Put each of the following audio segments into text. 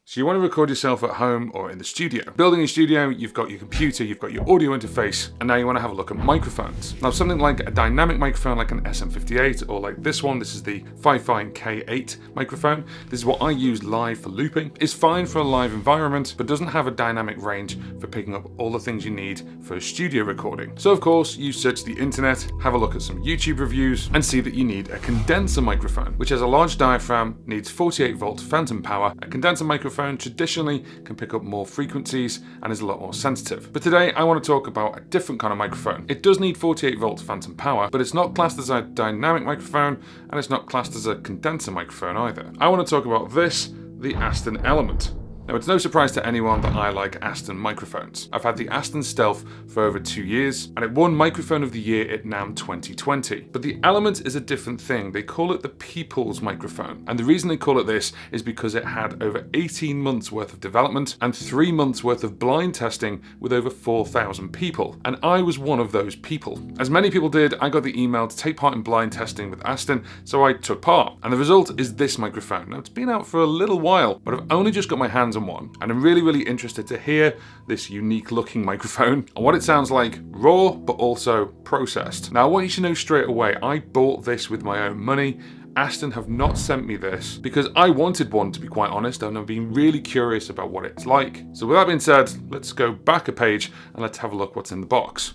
So you want to record yourself at home or in the studio. Building a studio, you've got your computer, you've got your audio interface, and now you want to have a look at microphones. Now something like a dynamic microphone like an SM58 or like this one, this is the Fifine K8 microphone. This is what I use live for looping. It's fine for a live environment, but doesn't have a dynamic range for picking up all the things you need for a studio recording. So of course, you search the internet, have a look at some YouTube reviews, and see that you need a condenser microphone, which has a large diaphragm, needs 48 volt phantom power. A condenser microphone traditionally can pick up more frequencies and is a lot more sensitive. But today I want to talk about a different kind of microphone. It does need 48 volt phantom power, but it's not classed as a dynamic microphone and it's not classed as a condenser microphone either. I want to talk about this, the Aston Element. Now, it's no surprise to anyone that I like Aston microphones. I've had the Aston Stealth for over 2 years, and it won Microphone of the Year at NAMM 2020. But the Element is a different thing. They call it the People's Microphone. And the reason they call it this is because it had over 18 months worth of development and 3 months worth of blind testing with over 4,000 people. And I was one of those people. As many people did, I got the email to take part in blind testing with Aston, so I took part. And the result is this microphone. Now, it's been out for a little while, but I've only just got my hands on one, and I'm really interested to hear this unique looking microphone and what it sounds like raw but also processed. Now I want you to know straight away, I bought this with my own money. Aston have not sent me this because I wanted one, to be quite honest, and I've been really curious about what it's like. So with that being said, let's go back a page and let's have a look what's in the box.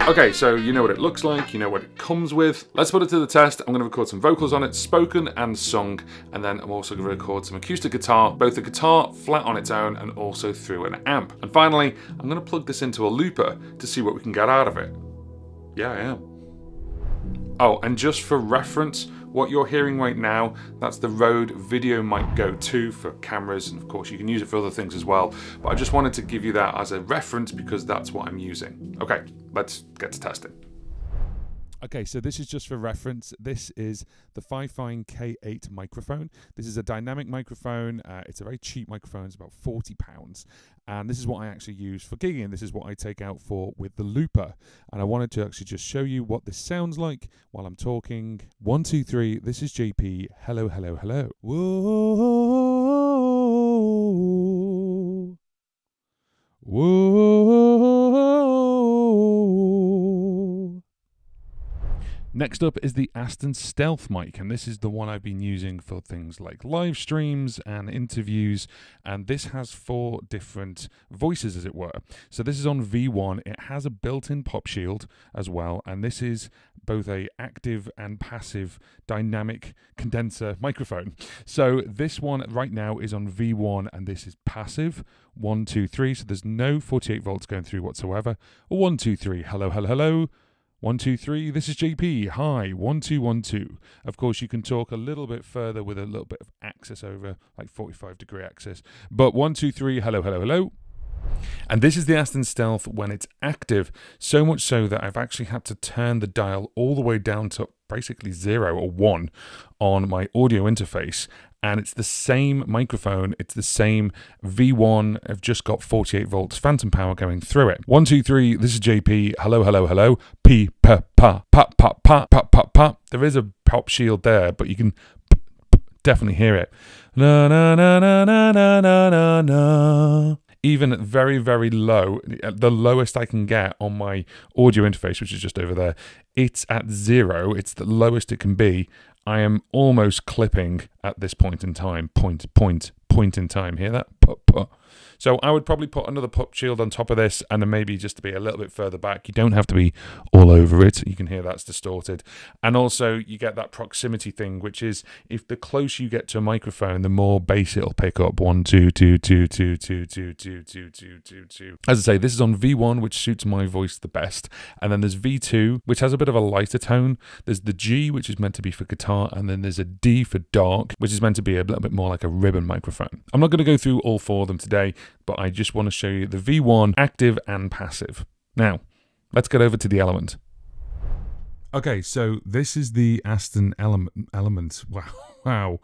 Okay, so you know what it looks like, you know what it comes with. Let's put it to the test. I'm gonna record some vocals on it, spoken and sung, and then I'm also gonna record some acoustic guitar, both the guitar flat on its own and also through an amp. And finally, I'm gonna plug this into a looper to see what we can get out of it. Yeah, I am. Oh, and just for reference, what you're hearing right now, that's the Rode Video Mic Go 2 for cameras, and of course you can use it for other things as well, but I just wanted to give you that as a reference because that's what I'm using. Okay, let's get to testing. Okay, so this is just for reference. This is the Fifine K8 microphone. This is a dynamic microphone. It's a very cheap microphone. It's about £40. And this is what I actually use for gigging. This is what I take out for with the looper. And I wanted to actually just show you what this sounds like while I'm talking. 1, 2, 3. This is JP. Hello, hello, hello. Whoa. Whoa. Next up is the Aston Stealth mic, and this is the one I've been using for things like live streams and interviews, and this has 4 different voices, as it were. So this is on V1. It has a built-in pop shield as well, and this is both a active and passive dynamic condenser microphone. So this one right now is on V1, and this is passive. 1, 2, 3, so there's no 48 volts going through whatsoever. 1, 2, 3, hello, hello, hello. 1, 2, 3, this is JP, hi, 1, 2, 1, 2. Of course, you can talk a little bit further with a little bit of access over, like 45-degree access. But 1, 2, 3, hello, hello, hello. And this is the Aston Stealth when it's active, so much so that I've actually had to turn the dial all the way down to basically 0 or 1 on my audio interface. And it's the same microphone, it's the same V1, I've just got 48 volts phantom power going through it. 1, 2, 3, this is JP, hello, hello, hello, P, P, pa, pa, pa, pa, pa, pa, pa. There is a pop shield there, but you can definitely hear it. Na, na, na, na, na, na, na, na. Even at very, very low, the lowest I can get on my audio interface, which is just over there, it's at 0. It's the lowest it can be. I am almost clipping at this point in time. Point in time. Hear that? So I would probably put another pop shield on top of this, and then maybe just to be a little bit further back. You don't have to be all over it. You can hear that's distorted. And also you get that proximity thing, which is if the closer you get to a microphone, the more bass it'll pick up. 1, 2, 2, 2, 2, 2, 2, 2, 2, 2, 2, 2. As I say, this is on V1, which suits my voice the best. And then there's V2, which has a bit of a lighter tone. There's the G, which is meant to be for guitar. And then there's a D for dark, which is meant to be a little bit more like a ribbon microphone. I'm not going to go through all 4 of them today, but I just want to show you the V1 active and passive. Now, let's get over to the Element. Okay, so this is the Aston Element. Wow.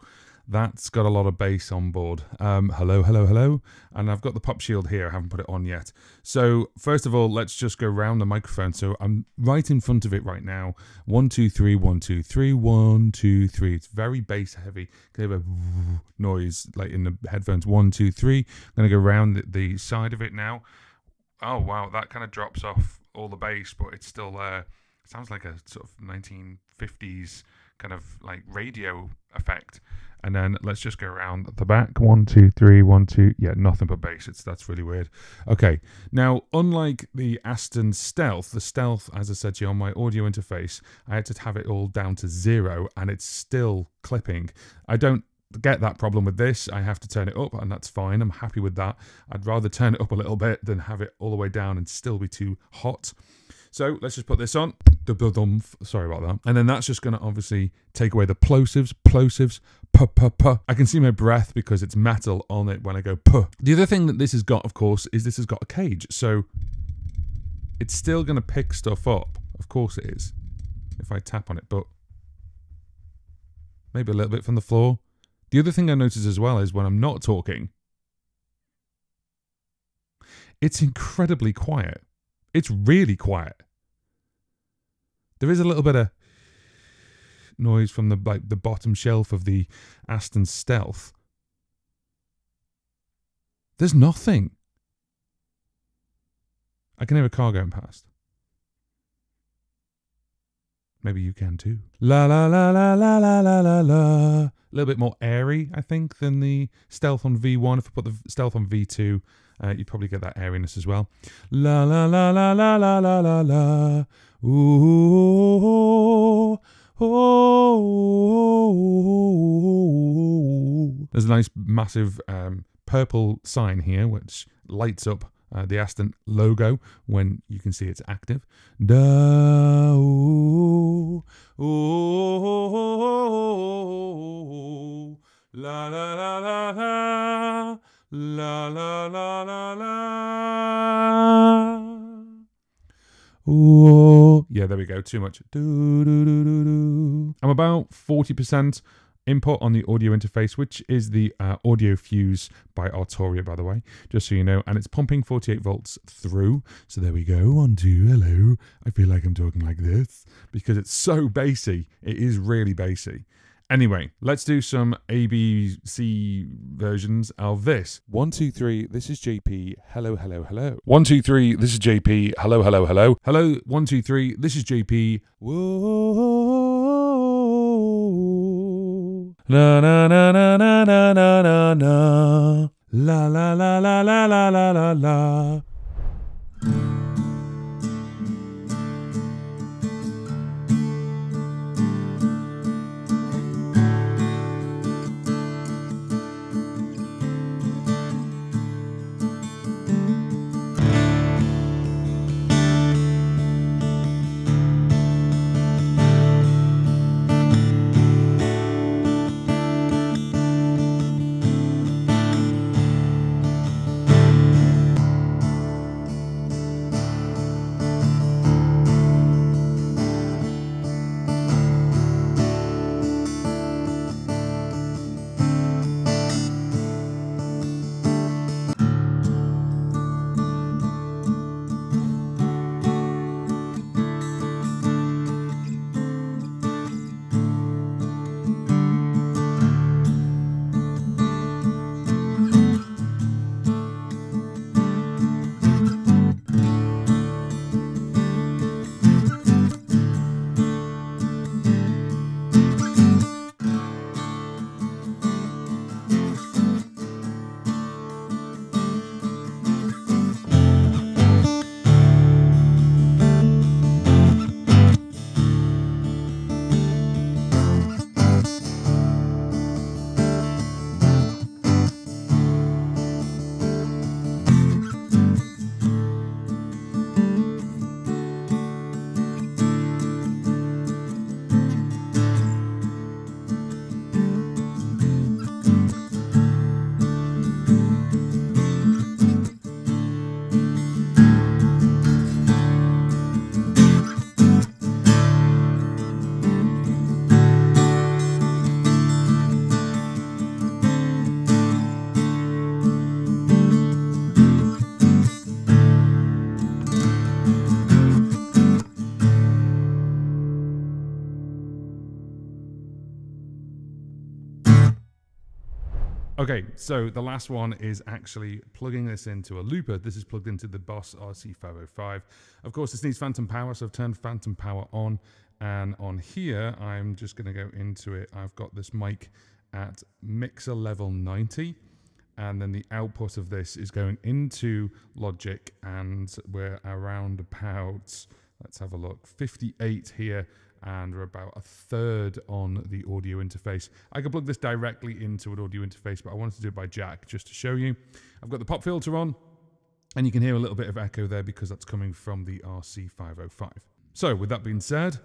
That's got a lot of bass on board. Hello, hello, hello. And I've got the pop shield here. I haven't put it on yet. So first of all, let's just go round the microphone. So I'm right in front of it right now. 1, 2, 3, 1, 2, 3, 1, 2, 3. It's very bass heavy. Can have a noise like in the headphones. 1, 2, 3. I'm going to go around the side of it now. Oh, wow. That kind of drops off all the bass, but it's still there. It sounds like a sort of 1950s kind of like radio effect. And then let's just go around the back. 1, 2, 3, 1, 2. Yeah, nothing but bass. That's really weird. Okay, now unlike the Aston Stealth, the Stealth, as I said to you on my audio interface, I had to have it all down to 0, and it's still clipping. I don't get that problem with this. I have to turn it up, and that's fine. I'm happy with that. I'd rather turn it up a little bit than have it all the way down and still be too hot. So let's just put this on. Sorry about that. And then that's just going to obviously take away the plosives. I can see my breath because it's metal on it when I go puh. The other thing that this has got, of course, is this has got a cage. So it's still going to pick stuff up. Of course it is. If I tap on it, but maybe a little bit from the floor. The other thing I notice as well is when I'm not talking, it's incredibly quiet. It's really quiet. There is a little bit of noise from the bottom shelf of the Aston Stealth. There's nothing. I can hear a car going past. Maybe you can too. La la la la la la la la la. A little bit more airy, I think, than the Stealth on V1. If I put the Stealth on V2, you'd probably get that airiness as well. La la la la la la la la la. Ooh, oh. There's a nice massive purple sign here which lights up the Aston logo when you can see it's active. Da, ooh, ooh, la la la la la, la la la la la. Ooh, yeah, there we go. Too much. Do, do, do, do, do. I'm about 40% input on the audio interface, which is the Audio Fuse by Arturia, by the way, just so you know, and it's pumping 48 volts through. So there we go. 1, 2, hello. I feel like I'm talking like this because it's so bassy. It is really bassy. Anyway, let's do some ABC versions of this. 1, 2, 3, this is JP. Hello, hello, hello. 1, 2, 3, this is JP. Hello, hello, hello. Hello, 1, 2, 3, this is JP. Whoa. Na na na na na na na na na. La la la la la la la la la. Okay, so the last one is actually plugging this into a looper. This is plugged into the Boss RC505. Of course, this needs phantom power, so I've turned phantom power on. And on here, I'm just going to go into it. I've got this mic at mixer level 90. And then the output of this is going into Logic, and we're around about, let's have a look, 58 here. And we're about a third on the audio interface. I could plug this directly into an audio interface, but I wanted to do it by jack just to show you. I've got the pop filter on, and you can hear a little bit of echo there because that's coming from the RC505. So with that being said,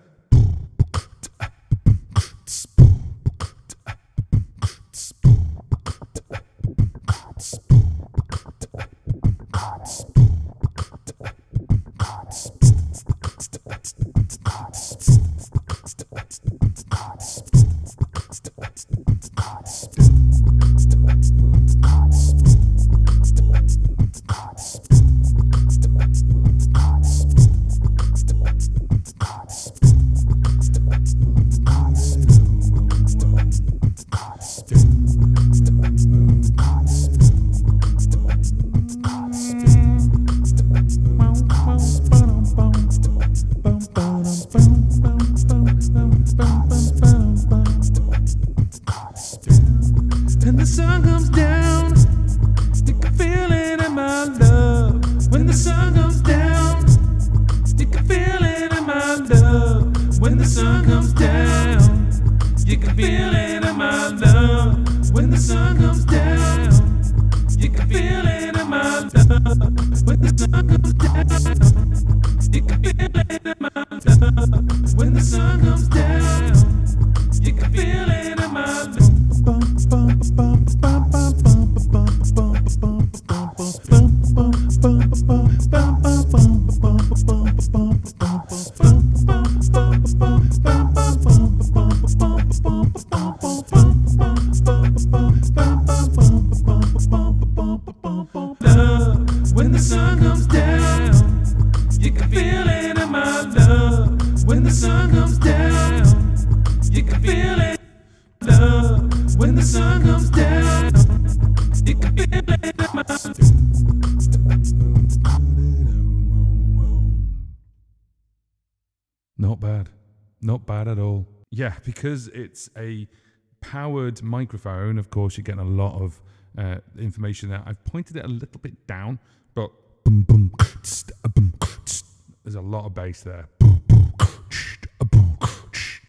and the sun comes down, you can feel it in my love. When the sun comes down, you can feel it in my love. When the sun comes down, you can feel it in my love. When the sun comes down, you can feel it in my love. When the sun comes down, you can feel it in my love. When the sun comes down, you can feel it in my love. When the sun comes down, you can feel it in my love. When the sun comes down, you can feel it. when the sun comes down. You can feel it in my Not bad. Not bad at all. Yeah, because it's a powered microphone, of course, you're getting a lot of information there. I've pointed it a little bit down, but boom, boom, there's a lot of bass there.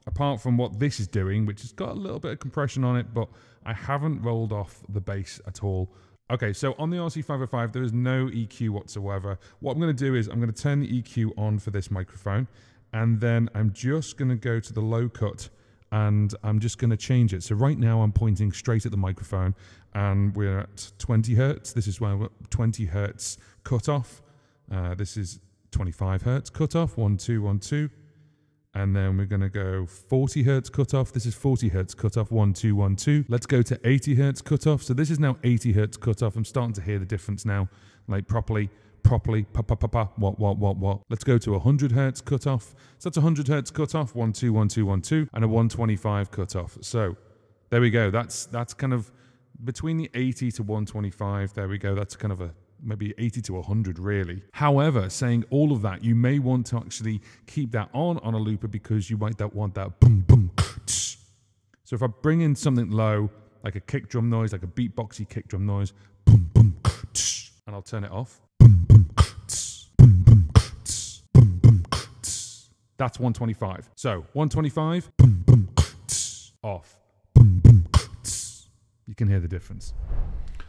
Apart from what this is doing, which has got a little bit of compression on it, but I haven't rolled off the bass at all. Okay, so on the RC505, there is no EQ whatsoever. What I'm going to do is I'm going to turn the EQ on for this microphone, and then I'm just going to go to the low cut, and I'm just going to change it. So right now I'm pointing straight at the microphone, and we're at 20 hertz. This is where 20 hertz cutoff. This is 25 hertz cutoff, 1, 2, 1, 2. And then we're going to go 40 hertz cutoff. This is 40 hertz cutoff, 1, 2, 1, 2. Let's go to 80 hertz cutoff. So this is now 80 hertz cutoff. I'm starting to hear the difference now, like properly, what. Let's go to 100 hertz cutoff. So that's 100 hertz cutoff, 1, 2, 1, 2, 1, 2, and a 125 cutoff. So there we go. That's kind of between the 80 to 125. There we go. That's kind of a maybe 80 to 100 really. However, saying all of that, you may want to actually keep that on a looper because you might want that boom, boom. So if I bring in something low, like a kick drum noise, like a beatboxy kick drum noise, boom, boom, and I'll turn it off. That's 125. So 125, off. You can hear the difference.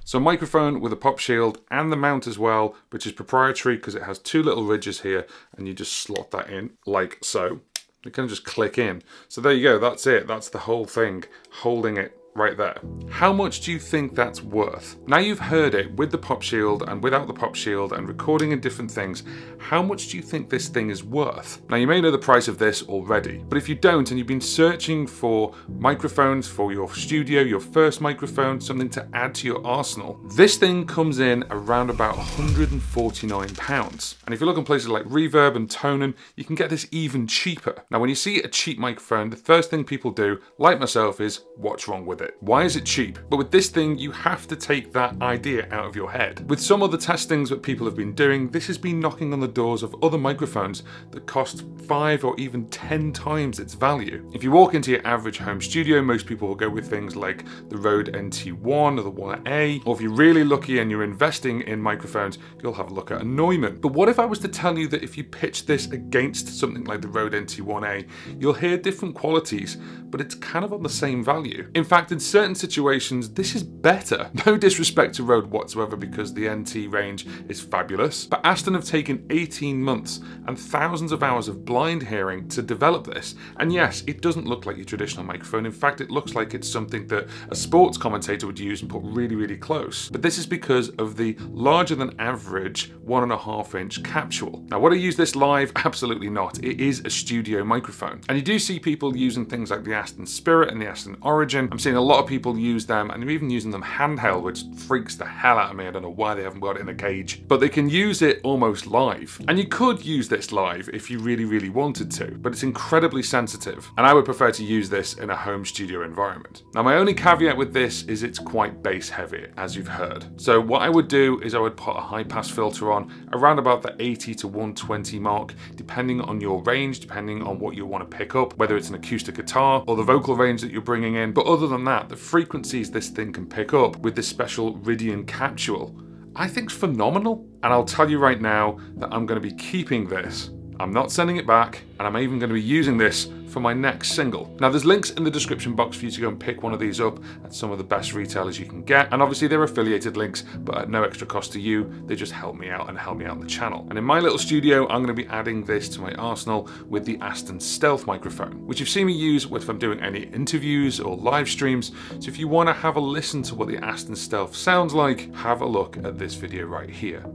So a microphone with a pop shield and the mount as well, which is proprietary because it has two little ridges here, and you just slot that in like so. You can just click in. So there you go, that's it. That's the whole thing, holding it right there. How much do you think that's worth? Now you've heard it with the pop shield and without the pop shield and recording in different things, how much do you think this thing is worth? Now you may know the price of this already, but if you don't and you've been searching for microphones for your studio, your first microphone, something to add to your arsenal, this thing comes in around about £149. And if you look in places like Reverb and Tonen, you can get this even cheaper. Now when you see a cheap microphone, the first thing people do, like myself, is what's wrong with it? Why is it cheap? But with this thing, you have to take that idea out of your head. With some other testings that people have been doing, this has been knocking on the doors of other microphones that cost 5 or even 10 times its value. If you walk into your average home studio, most people will go with things like the Rode NT1 or the 1A, or if you're really lucky and you're investing in microphones, you'll have a look at a Neumann. But what if I was to tell you that if you pitch this against something like the Rode NT1A, you'll hear different qualities, but it's kind of on the same value. In fact, in certain situations, this is better. No disrespect to Rode whatsoever because the NT range is fabulous, but Aston have taken 18 months and thousands of hours of blind hearing to develop this. And yes, it doesn't look like your traditional microphone. In fact, it looks like it's something that a sports commentator would use and put really, really close. But this is because of the larger than average 1.5 inch capsule. Now, would I use this live? Absolutely not. It is a studio microphone. And you do see people using things like the Aston Spirit and the Aston Origin. I'm seeing a lot of people use them, and they're even using them handheld, which freaks the hell out of me. I don't know why they haven't got it in a cage, but they can use it almost live. And you could use this live if you really, really wanted to, but it's incredibly sensitive, and I would prefer to use this in a home studio environment. Now, my only caveat with this is it's quite bass heavy, as you've heard. So what I would do is I would put a high pass filter on around about the 80 to 120 mark, depending on your range, depending on what you want to pick up, whether it's an acoustic guitar or the vocal range that you're bringing in. But other than that, the frequencies this thing can pick up with this special Ridyon Capsule, I think's phenomenal. And I'll tell you right now that I'm going to be keeping this. I'm not sending it back, and I'm even going to be using this for my next single. Now, there's links in the description box for you to go and pick one of these up at some of the best retailers you can get. And obviously they're affiliated links, but at no extra cost to you. They just help me out and help me out on the channel. And in my little studio, I'm going to be adding this to my arsenal with the Aston Stealth microphone, which you've seen me use if I'm doing any interviews or live streams. So if you want to have a listen to what the Aston Stealth sounds like, have a look at this video right here.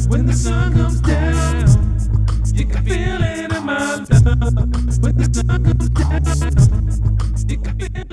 When the sun comes down, you can feel it in my love. When the sun comes down, you can feel it.